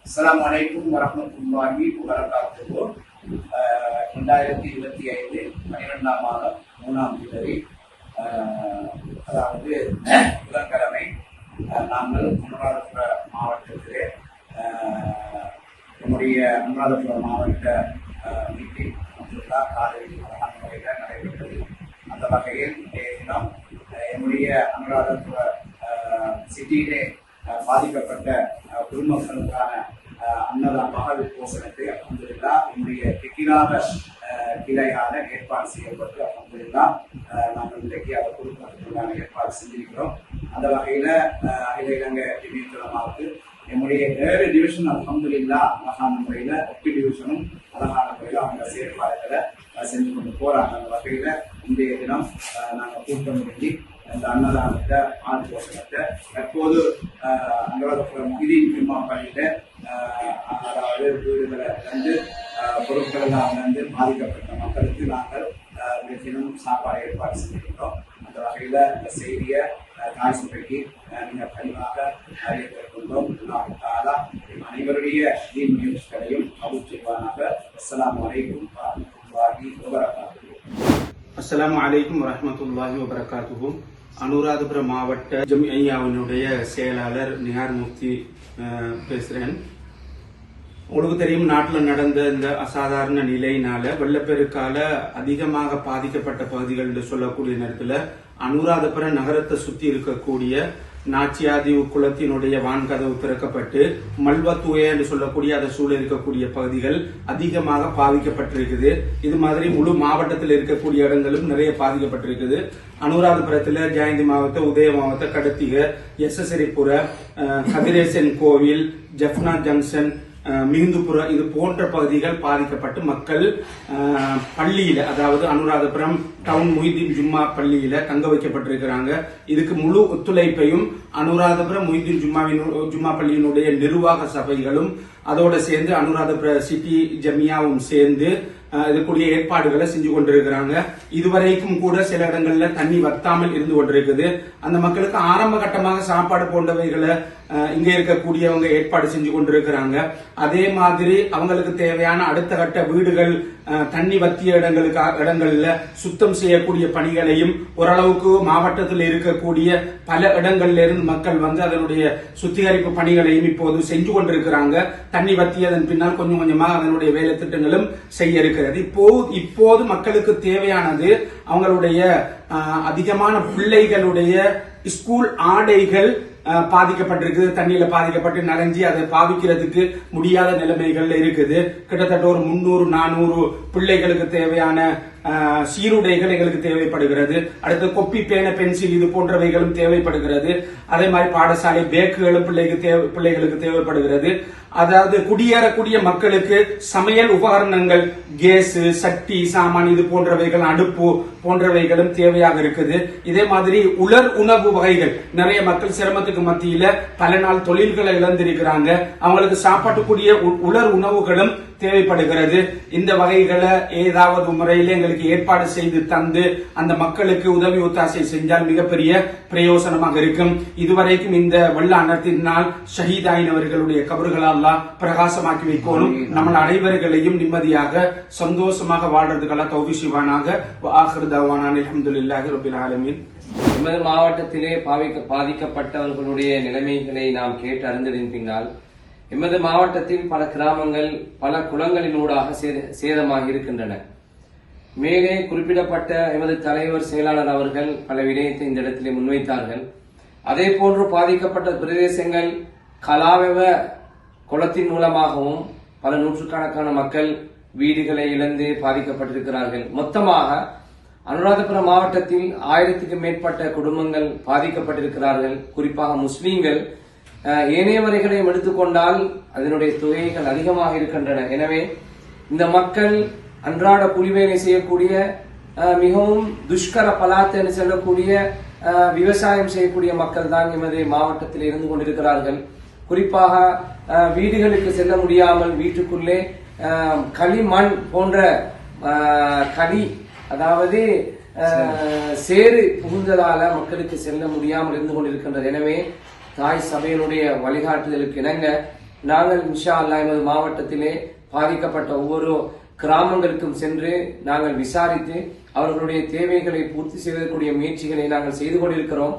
அஸ்ஸலாமு அலைக்கும் வரஹ்மத்துல்லாஹி வபரகாத்துஹு. 2025 12ஆம் மாதம் 3ஆம் தேதி, அதாவது புதன்கிழமை, நாங்கள் அனுராதபுர மாவட்டத்திலே நம்முடைய அனுராதபுர மாவட்ட மீட்டிங் காலையில் அழகான முறையில் நடைபெற்றது. அந்த வகையில் இன்றைய தினம் என்னுடைய அனுராதபுர சிட்டியிலே பாதிக்கப்பட்ட குடும்பங்களுக்கான மகள் போஷணத்தை அல்ஹம்துலில்லாஹ் என்னுடைய திகிராக கிளையாக ஏற்பாடு செய்யப்பட்டு அல்ஹம்துலில்லாஹ் நாங்கள் இன்றைக்கு அதை கொடுப்பதற்கான ஏற்பாடு செஞ்சிருக்கிறோம். அந்த வகையில் அகில இலங்கை டிவிஷனமாவுக்கு என்னுடைய 7 டிவிஷன் அல்ஹம்துலில்லாஹ் அழகான முறையில் 8 டிவிஷனும் அழகான முறையில் அவங்க செயற்பாடுகளை செஞ்சு கொண்டு போறாங்க. அந்த வகையில் இன்றைய தினம் நாங்கள் கூட்டம் வேண்டி இந்த அன்னதானத்தை ஆண் போஷணத்தை தற்போது அனுராதபுரம் முஹிதீன் ஜும்மா பள்ளியில அதாவது வீடுகளை வந்து பொருட்கள் எல்லாம் வந்து பாதிக்கப்பட்ட மக்களுக்கு நாங்கள் தினம் சாப்பாடு ஏற்பாடு செஞ்சிருக்கிறோம். அந்த வகையில் இந்த செய்தியை தாய் சுமைக்கு மிக கனிவாக அறியப்பட்டிருக்கின்றோம். அனைவருடைய தீன் முயற்சிகளையும் கபூல் செய்வானாக. அஸ்ஸலாமு அலைக்கும் வரஹ்மத்துல்லாஹி வபரகாத்துஹு. அஸ்ஸலாமு அலைக்கும் வரஹ்மத்துல்லாஹி வபரகாத்துஹு. அனுராதபுர மாவட்ட ஜம்இய்யாவினுடைய செயலாளர் நிஹார் முஃப்தி பேசுறேன். உங்களுக்கு தெரியும், நாட்டில் நடந்த இந்த அசாதாரண நிலையினால வெள்ளப்பெருக்கால அதிகமாக பாதிக்கப்பட்ட பகுதிகள் என்று சொல்லக்கூடிய நேரத்தில் அனுராதபுர நகரத்தை சுத்தி இருக்கக்கூடிய நாச்சியாதீவு குளத்தினுடைய வான்கதவு திறக்கப்பட்டு மல்வத்துவே என்று சொல்லக்கூடிய அதை சூழ இருக்கக்கூடிய பகுதிகள் அதிகமாக பாதிக்கப்பட்டிருக்குது. இது மாதிரி முழு மாவட்டத்தில் இருக்கக்கூடிய இடங்களும் நிறைய பாதிக்கப்பட்டிருக்குது. அனுராதபுரத்தில் ஜெயந்தி மாவட்ட, உதய மாவட்ட, கடத்திக, எஸ்எஸ்ரிபுர, கதிரேசன் கோவில், ஜெஃப்னா ஜங்ஷன், மிகுந்துபுர, இது போன்ற பகுதிகள் பாதிக்கப்பட்டு மக்கள் பள்ளியில, அதாவது அனுராதபுரம் டவுன் முஹிதீன் ஜும்மா பள்ளியில தங்க வைக்கப்பட்டிருக்கிறாங்க. இதுக்கு முழு ஒத்துழைப்பையும் அனுராதபுரம் முஹிதீன் ஜும்மா பள்ளியினுடைய நிர்வாக சபைகளும் அதோட சேர்ந்து அனுராதபுர சிட்டி ஜமியாவும் சேர்ந்து இதுக்குரிய ஏற்பாடுகளை செஞ்சு கொண்டிருக்கிறாங்க. இதுவரைக்கும் கூட சில இடங்கள்ல தண்ணி வத்தாமல் இருந்து கொண்டிருக்குது. அந்த மக்களுக்கு ஆரம்ப கட்டமாக சாப்பாடு போன்றவைகளை இங்க இருக்கக்கூடியவங்க ஏற்பாடு செஞ்சு கொண்டிருக்கிறாங்க. அதே மாதிரி அவங்களுக்கு தேவையான அடுத்த கட்ட வீடுகள், தண்ணி வத்திய இடங்கள்ல சுத்தம் செய்யக்கூடிய பணிகளையும் ஓரளவுக்கு மாவட்டத்தில் இருக்கக்கூடிய பல இடங்கள்ல இருந்து மக்கள் வந்து அதனுடைய சுத்திகரிப்பு பணிகளையும் இப்போது செஞ்சு கொண்டிருக்கிறாங்க. தண்ணி வத்தியதன் பின்னால் கொஞ்சம் கொஞ்சமாக அதனுடைய வேலை திட்டங்களும் செய்ய இருக்கிறது. இப்போது மக்களுக்கு தேவையானது அவங்களுடைய அதிகமான பிள்ளைகளுடைய ஸ்கூல் ஆடைகள் பாதிக்கப்பட்டிருக்குது. தண்ணியில பாதிக்கப்பட்டு நனைஞ்சி அதை பாவிக்கிறதுக்கு முடியாத நிலைமைகள்ல இருக்குது. கிட்டத்தட்ட ஒரு 300-400 பிள்ளைகளுக்கு தேவையான சீருடைகள் எங்களுக்கு தேவைப்படுகிறது. அடுத்து கொப்பி, பேன, பென்சில் இது போன்றவைகளும் தேவைப்படுகிறது. அதே மாதிரி பாடசாலை பேக்குகளும் பிள்ளைகளுக்கு தேவைப்படுகிறது. அதாவது குடியேறக்கூடிய மக்களுக்கு சமையல் உபகரணங்கள், கேஸ், சட்டி, சாமான் இது போன்றவைகள், அடுப்பு போன்றவைகளும் தேவையாக இருக்குது. இதே மாதிரி உலர் உணவு வகைகள், நிறைய மக்கள் சிரமத்துக்கு மத்தியில பல நாள் தொழில்களை இழந்திருக்கிறாங்க. அவங்களுக்கு சாப்பாட்டுக்குரிய உலர் உணவுகளும் தேவைப்படுகிறது. இந்த வகைகளை ஏதாவது முறையில எங்களுக்கு ஏற்பாடு செய்து தந்து அந்த மக்களுக்கு உதவி ஒத்தாசை செஞ்சால் மிகப்பெரிய பிரயோசனமாக இருக்கும். இதுவரைக்கும் இந்த வெள்ள அனர்த்தினால் ஷஹீதாயினவர்களுடைய கபறுகளை அல்லாஹ் பிரகாசமாக்கி வைக்கணும். நம்ம அனைவர்களையும் நிம்மதியாக சந்தோஷமாக வாழ்றதுக்கெல்லாம் தௌஃபீக் செய்வானாக. ஆகிர் தஅவானா அல்ஹம்துலில்லாஹி ரப்பில் ஆலமீன். எமது மாவட்டத்திலே பாதிக்கப்பட்டவர்களுடைய நிலைமைகளை நாம் கேட்டு அறிந்ததின் பின்னால் எமது மாவட்டத்தில் பல கிராமங்கள் பல குளங்களினூடாக சேதமாகி இருக்கின்றன. மேலே குறிப்பிடப்பட்ட எமது தலைவர், செயலாளர் அவர்கள் பல விடயத்தை இந்த இடத்திலே முன்வைத்தார்கள். அதே போன்று பாதிக்கப்பட்ட பிரதேசங்கள் கலாவெவ குளத்தின் மூலமாகவும் பல நூற்றுக்கணக்கான மக்கள் வீடுகளை இழந்து பாதிக்கப்பட்டிருக்கிறார்கள். மொத்தமாக அனுராதபுரம் மாவட்டத்தில் 1000க்கும் மேற்பட்ட குடும்பங்கள் பாதிக்கப்பட்டிருக்கிறார்கள். குறிப்பாக முஸ்லீம்கள். ஏனையவரைகளையும் எடுத்துக்கொண்டால் அதனுடைய தொகைகள் அதிகமாக இருக்கின்றன. எனவே இந்த மக்கள் அன்றாட கூலிவேலை செய்யக்கூடிய, மிகவும் துஷ்கர பலாத் என்று சொல்லக்கூடிய விவசாயம் செய்யக்கூடிய மக்கள் தான் எமது மாவட்டத்தில் இருந்து கொண்டிருக்கிறார்கள். குறிப்பாக வீடுகளுக்கு செல்ல முடியாமல் வீட்டுக்குள்ளே களிமண் போன்ற களி, அதாவது சேறு புகுந்ததால மக்களுக்கு செல்ல முடியாமல் இருந்து கொண்டிருக்கின்றது. எனவே தாய் சபையினுடைய வழிகாட்டுதலுக்கு இணங்க நாங்கள் இன்ஷா அல்லாஹ் எமது மாவட்டத்திலே பாதிக்கப்பட்ட ஒவ்வொரு கிராமங்களுக்கும் சென்று நாங்கள் விசாரித்து அவர்களுடைய தேவைகளை பூர்த்தி செய்வதற்குரிய முயற்சிகளை நாங்கள் செய்து கொண்டிருக்கிறோம்.